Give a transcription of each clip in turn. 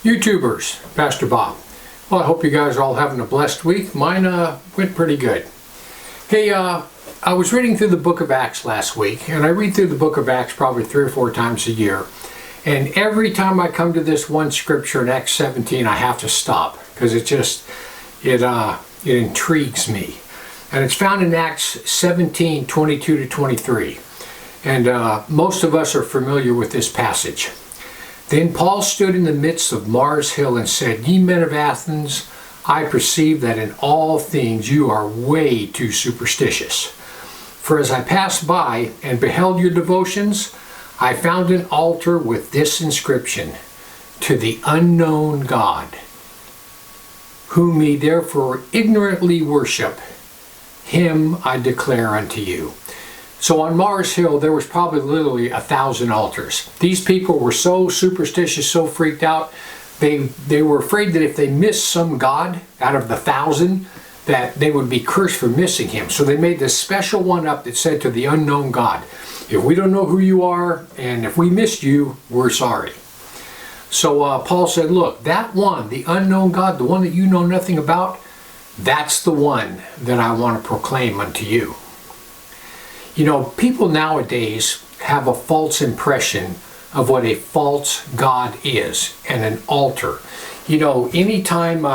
YouTubers, Pastor Bob. Well, I hope you guys are all having a blessed week. Mine went pretty good. Hey, I was reading through the book of Acts last week, and I read through the book of Acts probably 3 or 4 times a year. And every time I come to this one scripture in Acts 17, I have to stop because it intrigues me. And it's found in Acts 17, 22 to 23. And most of us are familiar with this passage. Then Paul stood in the midst of Mars Hill and said, "Ye men of Athens, I perceive that in all things you are way too superstitious. For as I passed by and beheld your devotions, I found an altar with this inscription, To the unknown God, whom ye therefore ignorantly worship, him I declare unto you." So on Mars Hill, there was probably literally 1,000 altars. These people were so superstitious, so freaked out, they were afraid that if they missed some god out of the 1,000, that they would be cursed for missing him. So they made this special one up that said, "To the unknown God. If we don't know who you are, and if we missed you, we're sorry." So Paul said, look, that one, the unknown God, the one that you know nothing about, that's the one that I want to proclaim unto you. You know, people nowadays have a false impression of what a false God is and an altar. You know, anytime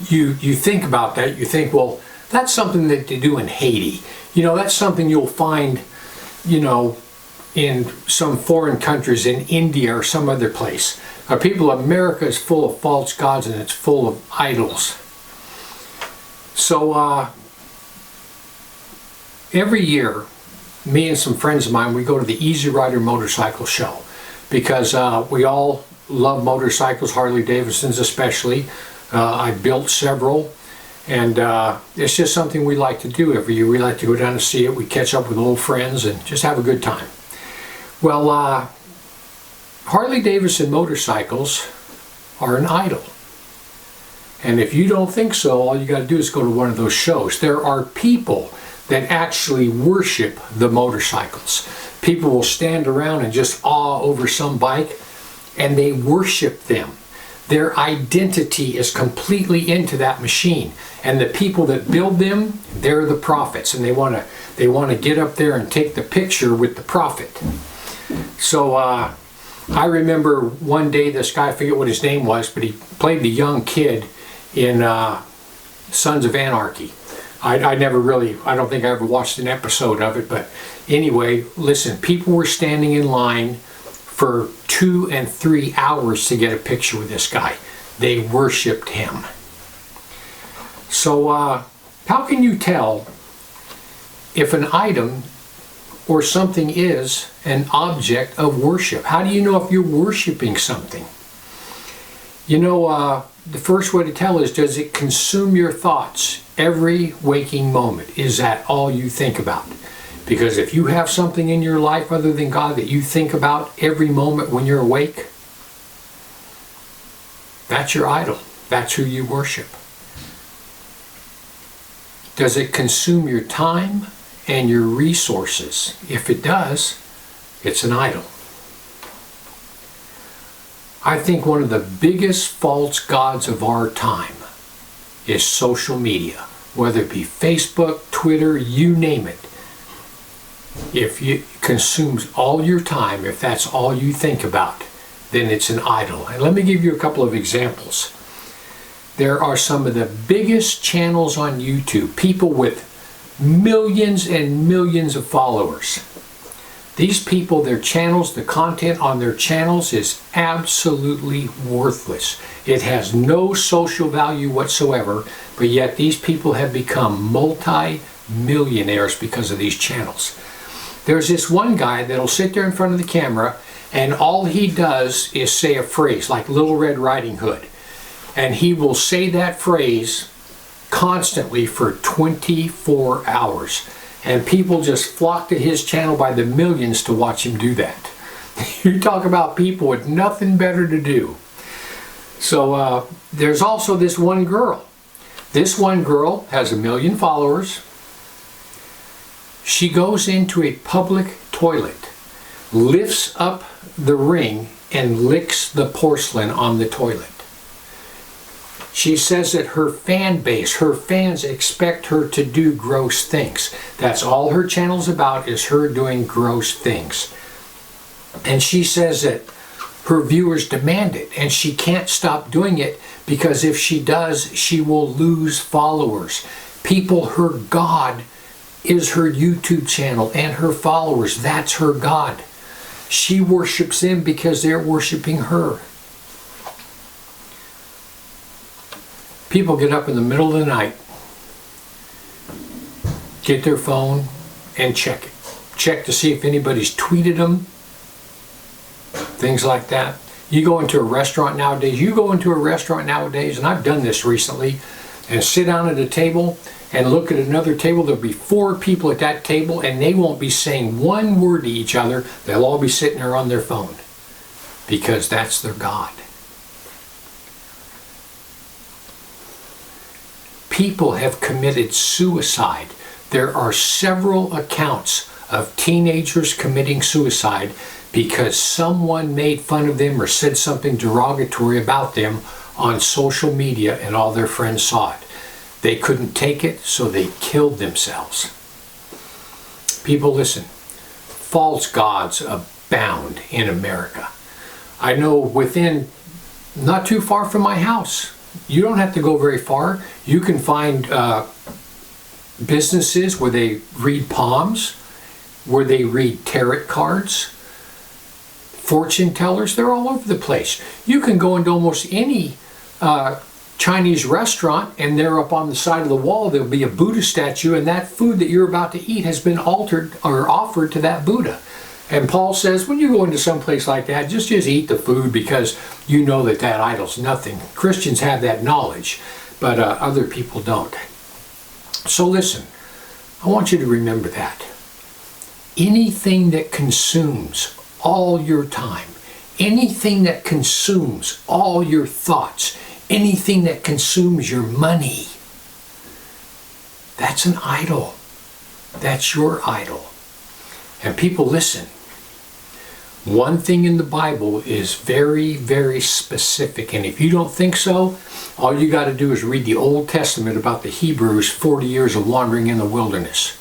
you think about that, you think, well, that's something that they do in Haiti. You know, that's something you'll find, you know, in some foreign countries, in India or some other place. America is full of false gods and it's full of idols. So every year, me and some friends of mine, we go to the Easyrider motorcycle show because we all love motorcycles, Harley Davidsons especially. I built several, and it's just something we like to do every year. We like to go down and see it. We catch up with old friends and just have a good time. Well, Harley Davidson motorcycles are an idol. And if you don't think so, all you got to do is go to one of those shows. There are people that actually worship the motorcycles. People will stand around and just awe over some bike, and they worship them. Their identity is completely into that machine. And the people that build them, they're the prophets, and they want to get up there and take the picture with the prophet. So I remember one day this guy, I forget what his name was, but he played the young kid in Sons of Anarchy. I don't think I ever watched an episode of it, but anyway, listen, people were standing in line for 2 and 3 hours to get a picture with this guy. They worshipped him. So how can you tell if an item or something is an object of worship? How do you know if you're worshiping something? You know, the first way to tell is, does it consume your thoughts every waking moment? Is that all you think about? Because if you have something in your life other than God that you think about every moment when you're awake, that's your idol. That's who you worship. Does it consume your time and your resources? If it does, it's an idol. I think one of the biggest false gods of our time is social media, whether it be Facebook, Twitter, you name it. If it consumes all your time, if that's all you think about, then it's an idol. And let me give you a couple of examples. There are some of the biggest channels on YouTube, people with millions and millions of followers. These people, their channels, the content on their channels is absolutely worthless. It has no social value whatsoever, but yet these people have become multi-millionaires because of these channels. There's this one guy that'll sit there in front of the camera, and all he does is say a phrase like Little Red Riding Hood. And he will say that phrase constantly for 24 hours. And people just flock to his channel by the millions to watch him do that. You talk about people with nothing better to do. So there's also this one girl. This one girl has 1 million followers. She goes into a public toilet, lifts up the ring and licks the porcelain on the toilet. She says that her fan base, her fans expect her to do gross things. That's all her channel's about, is her doing gross things. And she says that her viewers demand it, and she can't stop doing it because if she does, she will lose followers. People, her God is her YouTube channel and her followers. That's her God. She worships them because they're worshiping her. People get up in the middle of the night, get their phone and check it. Check to see if anybody's tweeted them, things like that. You go into a restaurant nowadays, and I've done this recently, and sit down at a table and look at another table. There'll be 4 people at that table, and they won't be saying one word to each other. They'll all be sitting there on their phone because that's their God. People have committed suicide. There are several accounts of teenagers committing suicide because someone made fun of them or said something derogatory about them on social media and all their friends saw it. They couldn't take it, so they killed themselves. People, listen, false gods abound in America. I know within, not too far from my house, you don't have to go very far. You can find businesses where they read palms, where they read tarot cards, fortune tellers. They're all over the place. You can go into almost any Chinese restaurant, and there up on the side of the wall there'll be a Buddha statue, and that food that you're about to eat has been altered or offered to that Buddha. And Paul says, when you go into some place like that, just eat the food because you know that that idol's nothing. Christians have that knowledge, but other people don't. So listen, I want you to remember that. Anything that consumes all your time, anything that consumes all your thoughts, anything that consumes your money, that's an idol. That's your idol. And people, listen. One thing in the Bible is very, very specific, and if you don't think so, all you got to do is read the Old Testament about the Hebrews' 40 years of wandering in the wilderness.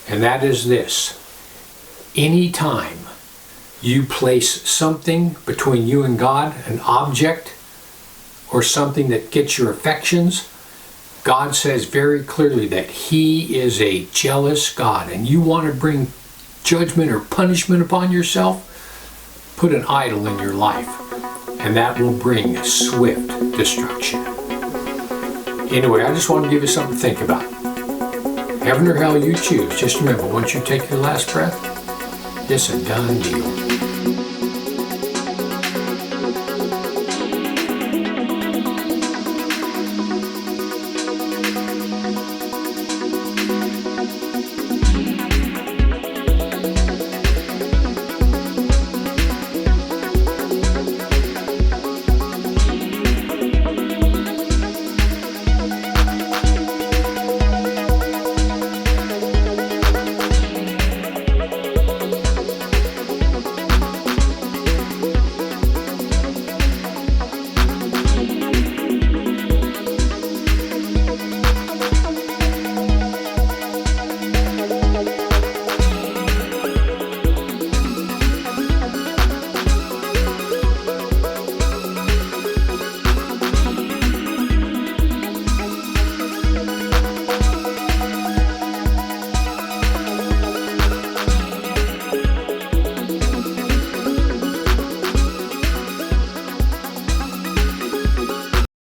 And that is this: anytime you place something between you and God, an object or something that gets your affections, God says very clearly that He is a jealous God, and you want to bring judgment or punishment upon yourself, put an idol in your life, and that will bring swift destruction. Anyway, I just want to give you something to think about. Heaven or hell, you choose. Just remember, once you take your last breath, it's a done deal.